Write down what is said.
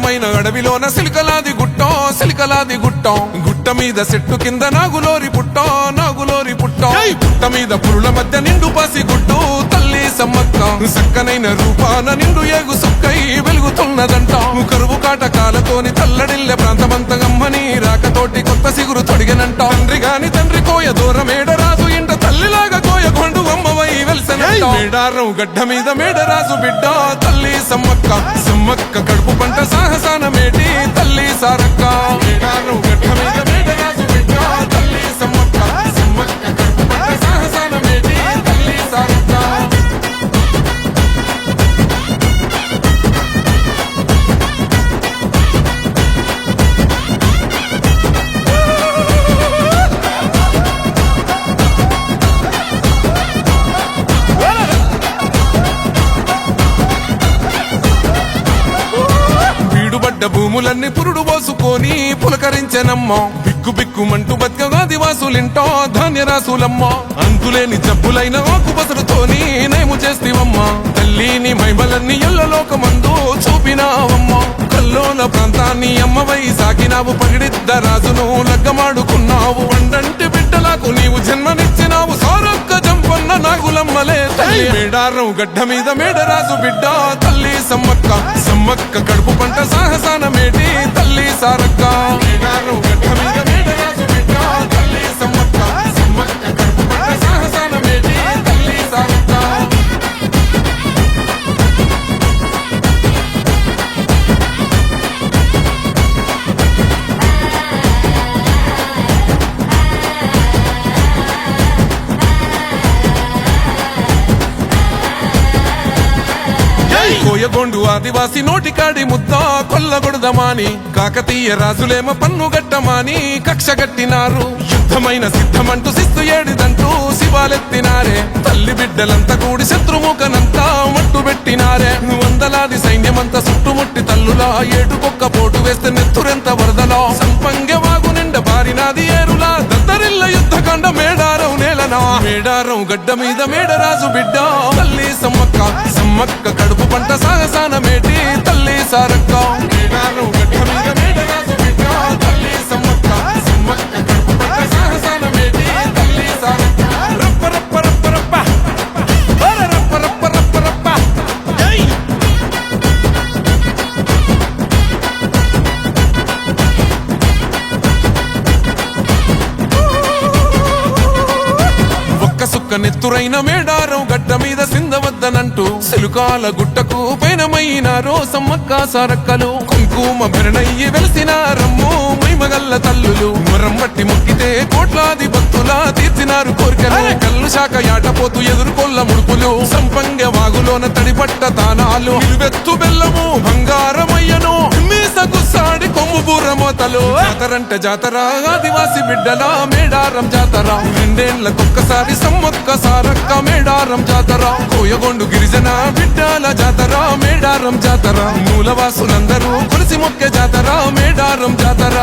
అందమైన అడవిలోన సిలికలాది గుట్టం సిలికలాది గుట్టం గుట్ట మీద చెట్టు కింద నాగులోరి పుట్టం పుట్ట మీద పురుల మధ్య నిండు పాసి గుట్టు తల్లి సమ్మక్క సక్కనైన రూపాన నిండు ఏగు సుక్కై వెలుగుతున్నదంట కరువు కాటకాలతోని తల్లడిల్లె ప్రాంతమంతగమ్మని రాకతోటి కొత్త సిగురు తొడిగనంట తండ్రి గాని తండ్రి కోయ దూరమేడరాజు ఇంట తల్లిలాగా కోయ కొండు అమ్మవై వెలిసనంట మేడారం గడ్డ మీద మేడరాజు బిడ్డ తల్లి సమ్మక్క సమ్మక్క కడుపు పంట సాహసాన మేటి తల్లి సారక్క మేడారం గడ్డ మీద మేడరాజు బిడ్డ తల్లి సమ్మక్క సమ్మక్క కడుపు పంట సాహసాన మేటి తల్లి సారక్క భూములన్నీ పురుడు పోసుకొని పులకరించెనమ్మ బిక్కు బిక్కుమంటూ బతుకగా దివాసులింటో ధాన్యరాసులమ్మ అంతులేని జబ్బులైన ఆకుపసరుతోని నేము చేస్తేవమ్మ తల్లిని మైమలన్నీ ఎల్లలోకమందు చూపినావమ్మ కల్లోల ప్రాంతాన్ని అమ్మవై సాగినావు పగిడిద్ద రాజును లగ్గమాడుకున్నావు వండంటి బిడ్డలకు నీవు జన్మనిచ్చినావు సారొక్క జంపన్న నాగులమ్మలే తల్లి మేడారం గడ్డ మీద మేడరాజు బిడ్డ తల్లి సమ్మక్క సమ్మక్క కడుపు పంట సాహసాన మేటి తల్లి సారక్క మేడారం గడ్డ మీద మేడరాజు బిడ్డ తల్లి సమ్మక్క సమ్మక్క కడుపు పంట సాహసాన మేటి తల్లి సారక్క కోయగొండు ఆదివాసి నోటికాడి ముద్ద కొల్లగొడదమాని కాకతీయ రాజులేమ పన్ను గట్టమాని కక్ష గట్టినారు యుద్ధమైన సిద్ధమంటూ శిస్తు ఏడిదంటూ శివాలెత్తినారే తల్లి బిడ్డలంతా కూడి శత్రుముఖనంతా మట్టు పెట్టినారే వందలాది సైన్యమంతా చుట్టుముట్టి తల్లులా ఏటుకొక్క పోటు వేస్తే నెత్తురెంత వరదలా సంపంగె వాగు నిండ బారినాది ఏరులా దద్దరిల్ల యుద్ధకాండ మేడారం నేలనా మేడారం గడ్డ మీద మేడరాజు బిడ్డ తల్లి సమ్మక్క సమ్మక్క కడుపు పంట సాగసాన మేటి తల్లి సారక్క మేడారం గడ్డ మీద మేడరాజు బిడ్డ తల్లి సమ్మక్క సమ్మక్క కడుపు పంట సాగసాన మేటి తల్లి సారక్క రప్ప రప్ప రప్ప రప్ప రప్ప రప్ప రప్ప రప్ప జై సుక్క నెత్తురైన మేడారం గడ్డ మీద సిందవద్దనంటూ సిలుకాల గుట్టకు పైనమైనారో సమ్మక్క సారక్కలు కుంకుమ భరణయ్యి వెలిసినారమ్ము మైమగల్ల తల్లులు మరం బట్టి మొక్కితే కోట్లాది భక్తులా తీర్చినారు కోరికలు కల్లు శాఖ యాటపోతూ ఎదుర్కొల్ల ముడుపులు సంపంగ వాగులోన తడిపట్ట తానాలు నిలువెత్తు బెల్లము బంగారమయ్యను మీసగుసాడి కొమ్ము బూరమోతలు జాతరంటే జాతర ఆదివాసి బిడ్డల మేడారం జాతర రెండేళ్లకొక్కసారి సమ్మక్క సారక్క మేడారం జాతర కోయగొండు గిరిజన బిడ్డల జాతర మేడారం జాతర మూలవాసులందరూ కొలిసి మొక్కే జాతర మేడారం జాతర